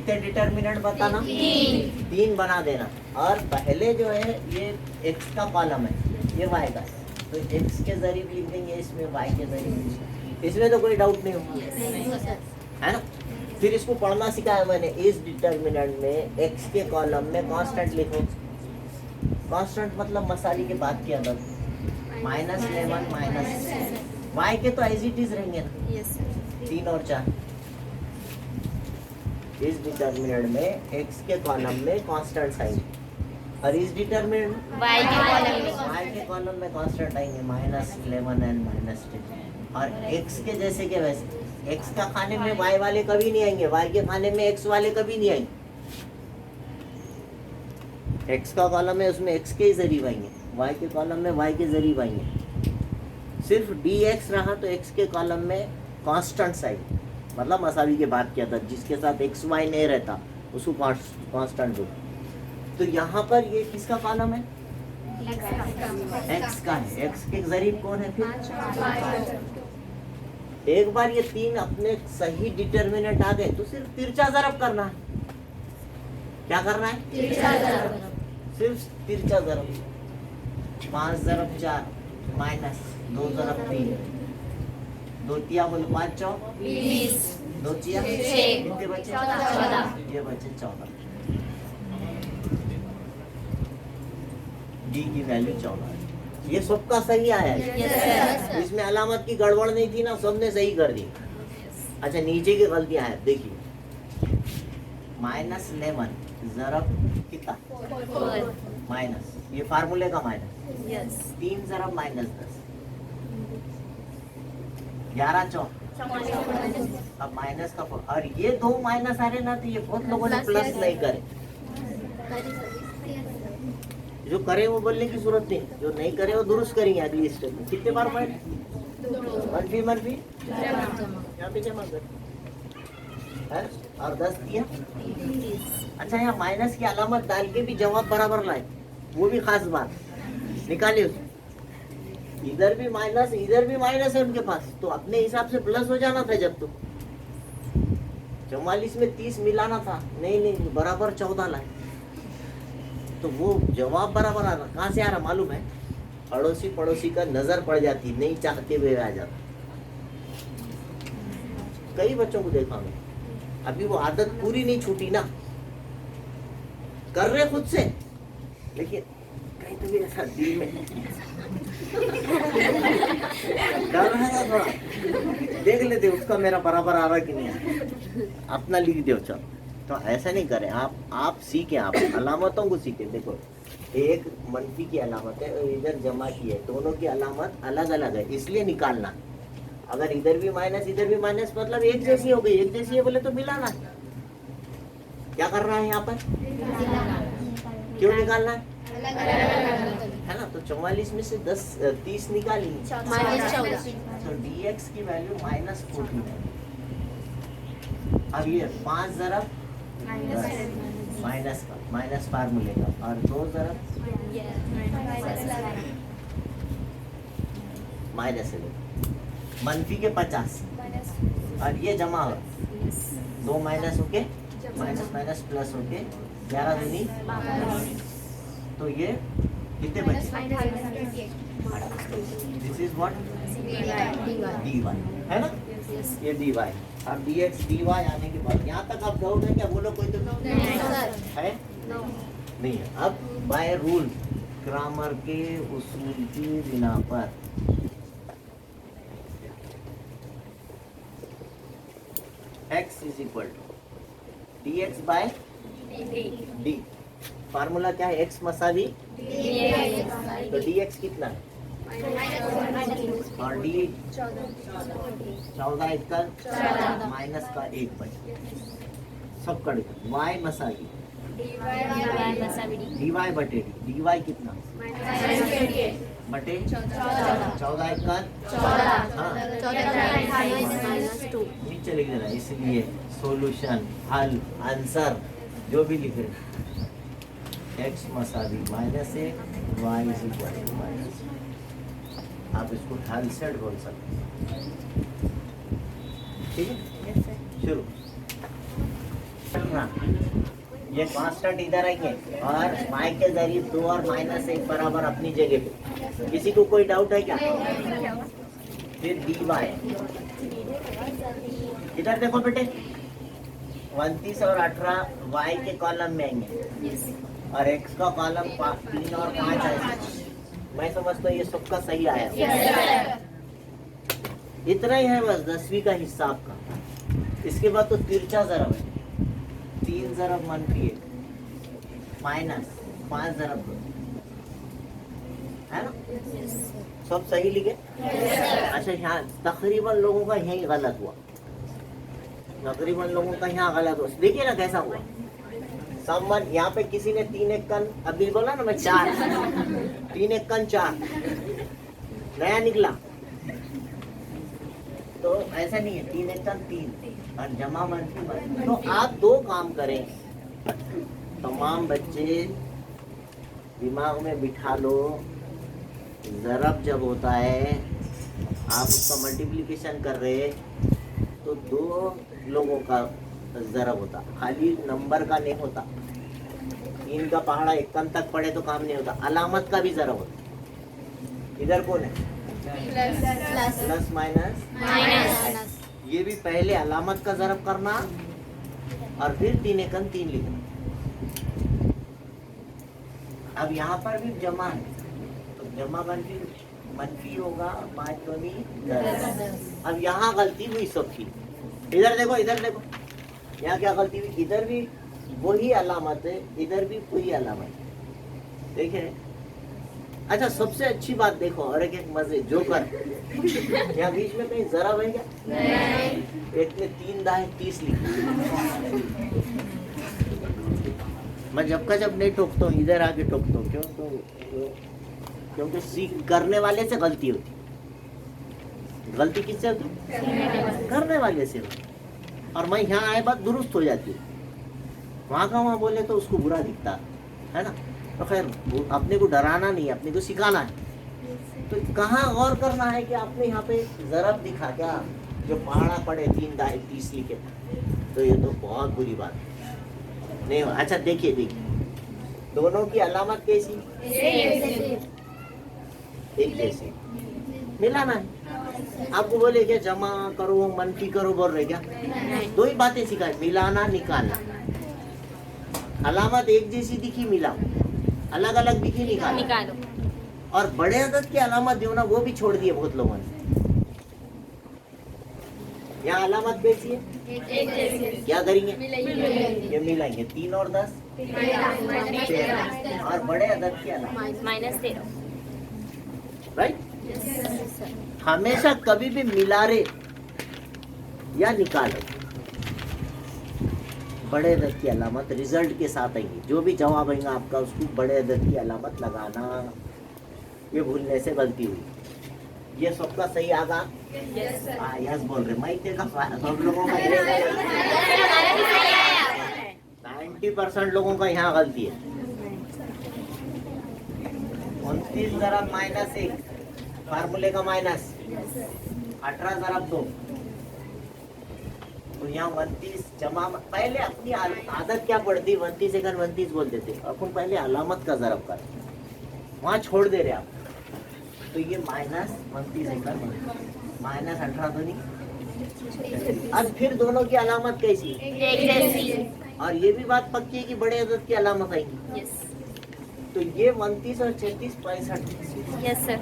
कितने डिटर्मिनेंट बताना? तीन बना देना। और पहले जो है ये x का कॉलम है, ये y का है, तो x के जरिए भी लिख देंगे, इसमें y के जरिए भी लिख देंगे। इसमें तो कोई डाउट नहीं होगा, है ना? फिर इसको पढ़ना सिखाया मैंने, इस डिटर्मिनेंट में x के कॉलम में कांस्टेंट लिखो। कांस्टेंट मतलब मसाले के बाद की अदद, -11 माइनस y के तो एज इट इज रहेंगे ना, 3 और 4। इस डिटर्मिनेंट में x के कॉलम में कांस्टेंट आएंगे, और इस डिटर्मिनेंट y के कॉलम में कांस्टेंट आएंगे -11 एंड -10। और x के जैसे के वैसे, x का खाने में y वाले कभी नहीं आएंगे, y के खाने में x वाले कभी नहीं आएंगे। x का कॉलम है उसमें x के ही जरिए आएंगे, y के कॉलम में y के जरिए आएंगे। सिर्फ dx रहा तो x के कॉलम में कांस्टेंट आएंगे, मतलब मसावी के बाद क्या था, जिसके साथ एक्स वाई नहीं रहता उसको कांस्टेंट दो। तो यहाँ पर ये किसका कॉलम है? एक्स का है। एक्स के जरिए कौन है फिर? एक बार ये तीन अपने सही डिटर्मिनेंट आ गए तो सिर्फ तिरछा ज़रब करना है। क्या करना है? सिर्फ तिरछा ज़रब। 5 ज़रब 4 माइनस 2 ज़रब 3, 2 तिया बोलो 5 चौ 20, 2 तिया कितने बचे? 14। ये बचे 14। डी की वैल्यू 14। ये सबका सही आया है, इसमें अलामत की गड़बड़ नहीं थी ना, सबने सही कर दी। अच्छा नीचे की गलतियां है, देखिए -11 ज़रब कितना? माइनस, ये फार्मूले का माइनस। 3 ज़रब -10, 11 चौ, अब माइनस का, और ये 2 माइनस आ रहे ना, तो ये बहुत लोगों ने प्लस नहीं करे। जो करे वो बोलने की जरूरत नहीं, जो नहीं करे वो दुरुस्त करेंगे अगली स्टेप में। कितने बार पढ़े? मनफी यहाँ पे जमा कर, और 10 दिया। अच्छा यहाँ माइनस की अलामत डाल के भी जवाब बराबर लाए, वो भी खास बात निकालिए उसमें। इधर भी माइनस है उनके पास, तो अपने हिसाब से प्लस हो जाना था। जब तो 44 में 30 मिलाना था, नहीं बराबर 14 लाए, तो वो जवाब बराबर आ रहा। कहाँ से आ रहा मालूम है? अड़ोसी पड़ोसी का नजर पड़ जाती, नहीं चाहते हुए आ जाता। कई बच्चों को देखा मैं, अभी वो आदत पूरी नहीं छूटी ना, कर रहे खुद से, लेकिन कहीं तो भी ऐसा दिल में डर रहा था थोड़ा, देख लेते उसका मेरा बराबर आ रहा कि नहीं, अपना लिख दो। चल तो ऐसा नहीं करें आप सीखें, आप अलामतों को सीखें। देखो एक मनफी की अलामत है और इधर जमा की है, दोनों की अलामत अलग अलग है, इसलिए निकालना। अगर इधर भी माइनस मतलब एक जैसी हो गई, एक जैसी है बोले तो मिलाना। क्या कर रहा है यहाँ पर? क्यों निकालना है ना? तो 44 में से 30 निकाली, तो dx की वैल्यू -14 है। अब ये 5 ज़रब माइनस का, माइनस फार्मूले का, और 2 ज़रब माइनस है, मनफी के 50, और ये जमा हो, 2 माइनस होके माइनस प्लस होके 11 दूनी, तो ये कितने बचे? This is what? dy है ना, ये dy। अब dx dy आने के बाद यहाँ तक आप डाउट है क्या? बोलो कोई तो है नहीं है। अब बाय रूल, ग्रामर के उसूल की बिना पर x is equal to dx by d। Formula क्या है? x मसावी, तो dx कितना है? और d 14 एकल माइनस का 1 बचे, सब कट गया। y मसावी dy बटे d, dy कितना? बटे 14 एकल, नीचे लिख देना। इसलिए सॉल्यूशन, हल, आंसर जो भी लिख रहे, x मसावी -1, y is equal to minus. आप इसको हल सेट बोल सकते हैं, ठीक है? शुरू। 18। ये कांस्टेंट इधर आएंगे और y के जरिए 2 और -1 बराबर अपनी जगह पे। किसी को कोई डाउट है क्या? फिर dy इधर देखो बेटे, 29 और 18 y के कॉलम में आएंगे और x का कॉलम 3 और 5 आएगा। मैं समझता हूँ ये सबका सही आया। इतना ही है बस 10वीं का हिस्सा आपका। इसके बाद तो तिरछा जरब है, 3 जरब -1 -5 जरब 2 है ना? सब सही लिखे? अच्छा, यहाँ तकरीबन लोगों का यही गलत हुआ, तकरीबन लोगों का यहाँ गलत हुआ। देखिए ना कैसा हुआ। संबंध यहाँ पे किसी ने 3 1 कन, अभी बोला ना मैं 4, 3 1 कन 4 नया निकला, तो ऐसा नहीं है 3 1 कन 3 और जमा मनफी। तो आप 2 काम करें, तमाम बच्चे दिमाग में बिठा लो, ज़रब जब होता है आप उसका मल्टीप्लिकेशन कर रहे तो 2 लोगों का ज़रब होता, खाली नंबर का नहीं होता। 3 का पहाड़ा 1 कन तक पढ़े तो काम नहीं होता, अलामत का भी ज़रब होता। इधर कौन है? Plus minus. ये भी पहले अलामत का ज़रब करना और फिर 3 एकन 3 लिखना। अब यहाँ पर भी जमा है, तो जमा मनफी होगा 5 दूनी 10। अब यहाँ गलती हुई सबकी। इधर देखो, इधर देखो, यहाँ क्या गलती हुई? इधर भी वही अलामत है, इधर भी वही अलामत है। देखे? अच्छा, सबसे अच्छी बात देखो, और एक मजे जोकर, यहाँ बीच में कहीं जरब है क्या? नहीं। एक में 3 दाएं 30 लिखी। मैं जब का जब नहीं ठोकता हूँ, इधर आके ठोकता हूँ। क्यों? तो क्योंकि सीख करने वाले से गलती होती। गलती किससे होती? करने वाले से होती। और मैं यहाँ आए बात दुरुस्त हो जाती है। वहाँ का वहाँ बोले तो उसको बुरा दिखता है ना। तो खैर, अपने को डराना नहीं है, अपने को सिखाना है। तो कहाँ गौर करना है कि आपने यहाँ पे ज़रब दिखा क्या, जो पहाड़ा पड़े 3 दाएं 30 लिखे, तो ये तो बहुत बुरी बात है। नहीं। अच्छा देखिए, दोनों की अलामत कैसी? एक जैसी। मिलाना है। आपको बोले क्या जमा करो मनफी करो बोल रहे क्या? 2 ही बातें सिखाए, मिलाना निकालना। अलामत एक जैसी दिखी मिलाओ, अलग अलग दिखी निकालो। और बड़े अदद की अलामत जो ना वो भी छोड़ दिए बहुत लोगों ने। यहाँ अलामत कैसी है? क्या करेंगे? ये मिलाएंगे 3 और 10 13 और बड़े अदद की अलामत -13। राइट? हमेशा कभी भी मिलारे या निकाले बड़े अदद की अलामत रिजल्ट के साथ आएंगी। जो भी जवाब आएगा आपका उसको बड़े अदद की अलामत लगाना। ये भूलने से गलती हुई। ये सबका सही आगा? यस बोल रहे। मैं तेरा सब लोगों का 90% लोगों का यहाँ गलती है। 29 ज़रब -1 फार्मूले का माइनस, 18 ज़रब 2, तो यहाँ 29 जमा। पहले अपनी आदत क्या पड़ती, 29 एकन 29 बोल देते अपन, पहले अलामत का ज़रब कर, वहाँ छोड़ दे रहे आप। तो ये -29 एकन -18 दूनी। अब फिर दोनों की अलामत कैसी? एक जैसी। और ये भी बात पक्की है कि बड़े अदद की अलामत आएगी। तो ये 29 और 36 65। Yes sir.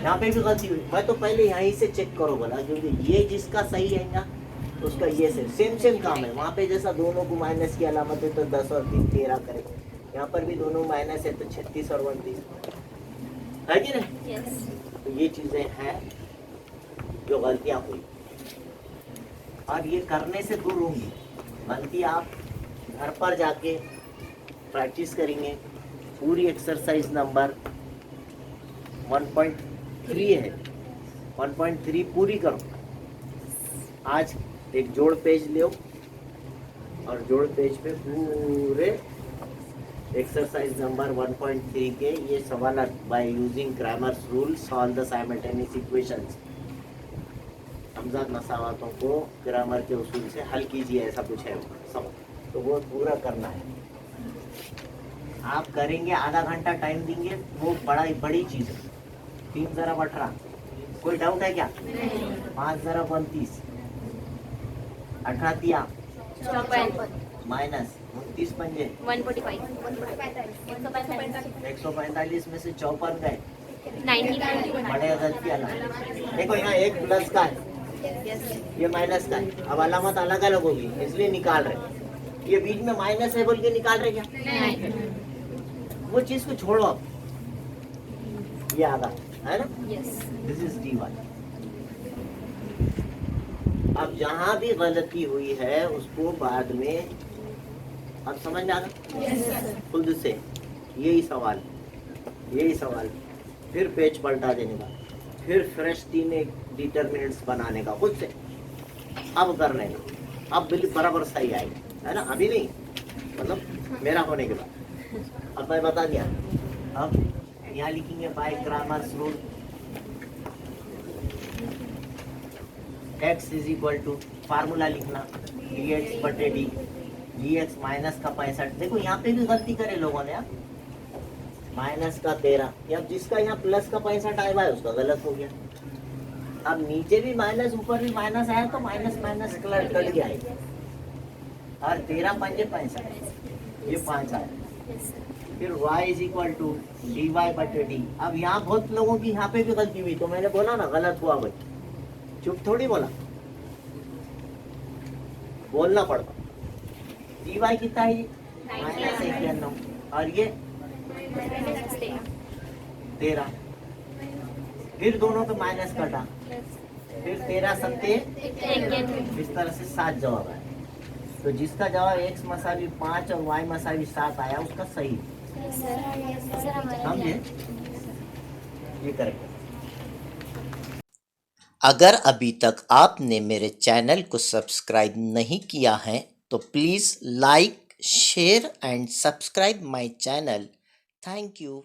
यहाँ पे भी गलती हुई। मैं तो पहले यहीं से चेक करो बोला, क्योंकि ये जिसका सही है ना उसका ये सेम काम है। वहाँ पे जैसा दोनों को माइनस की अलामत है तो 10 और 3 13 करे। यहाँ पर भी दोनों माइनस है तो 36 और 29 है कि नहीं? यस। तो ये चीजें हैं जो गलतियाँ हुई और ये करने से दूर होंगी। गलती आप घर पर जाके प्रैक्टिस करेंगे। पूरी एक्सरसाइज नंबर 1.3 है, 1.3 पूरी करो। आज एक जोड़ पेज लो और जोड़ पेज पे पूरे एक्सरसाइज नंबर 1.3 के ये सवाल by using Cramer's rule solve the simultaneous equations. हमजाद मसावातों को ग्रामर के उसूल से हल कीजिए, ऐसा कुछ है सब, तो वो पूरा करना है। आप करेंगे, आधा घंटा टाइम देंगे, वो बड़ी चीज़ है। 3 ज़रा 18, कोई डाउट है क्या? 5 ज़रा 32, 18 तिया माइनस 29 पंजे 145 में से 54 गए, बड़े अदद की अलामत। देखो यहाँ एक प्लस का है, ये माइनस का है, अब अलामत अलग अलग होगी इसलिए निकाल रहे। ये बीच में माइनस है बोल के निकाल रहे क्या? वो चीज को छोड़ो, अब ये आधा है ना, दिस इज dy। अब जहां भी गलती हुई है उसको बाद में, अब समझ में आ गया खुद से। यही सवाल फिर पेज पलटा देने का, फिर फ्रेश 3 डिटरमिनेंट्स बनाने का खुद से, अब कर रहे हैं, अब बिल्कुल बराबर सही आएगा, है ना? अभी नहीं, मतलब मेरा होने के बाद। अब मैं बता दिया, अब यहाँ लिखेंगे by Cramer's rule, x is equal to, formula लिखना dx बटे डी, dx माइनस का 65, देखो यहाँ पे भी गलती करे लोगों ने, माइनस का 13, अब जिसका यहाँ प्लस का 65 आया हुआ है उसका गलत हो गया। अब नीचे भी माइनस ऊपर भी माइनस आया तो माइनस माइनस कट गया है, और 13 पंजे 65, ये 5 आया। फिर y is equal to dy बटे डी। अब यहाँ बहुत लोगों की यहाँ पे भी गलती हुई, तो मैंने बोला ना गलत हुआ भाई, चुप थोड़ी बोला, बोलना पड़ता। dy कितना है? -91, और ये 13, फिर दोनों पे माइनस कटा, फिर 13 सत्ते, इस तरह से 7 जवाब आया। तो जिसका जवाब x मसावी 5 और y मसावी 7 आया उसका सही, समझे? ये करेक्ट। अगर अभी तक आपने मेरे चैनल को सब्सक्राइब नहीं किया है तो please like, share and subscribe my channel. Thank you.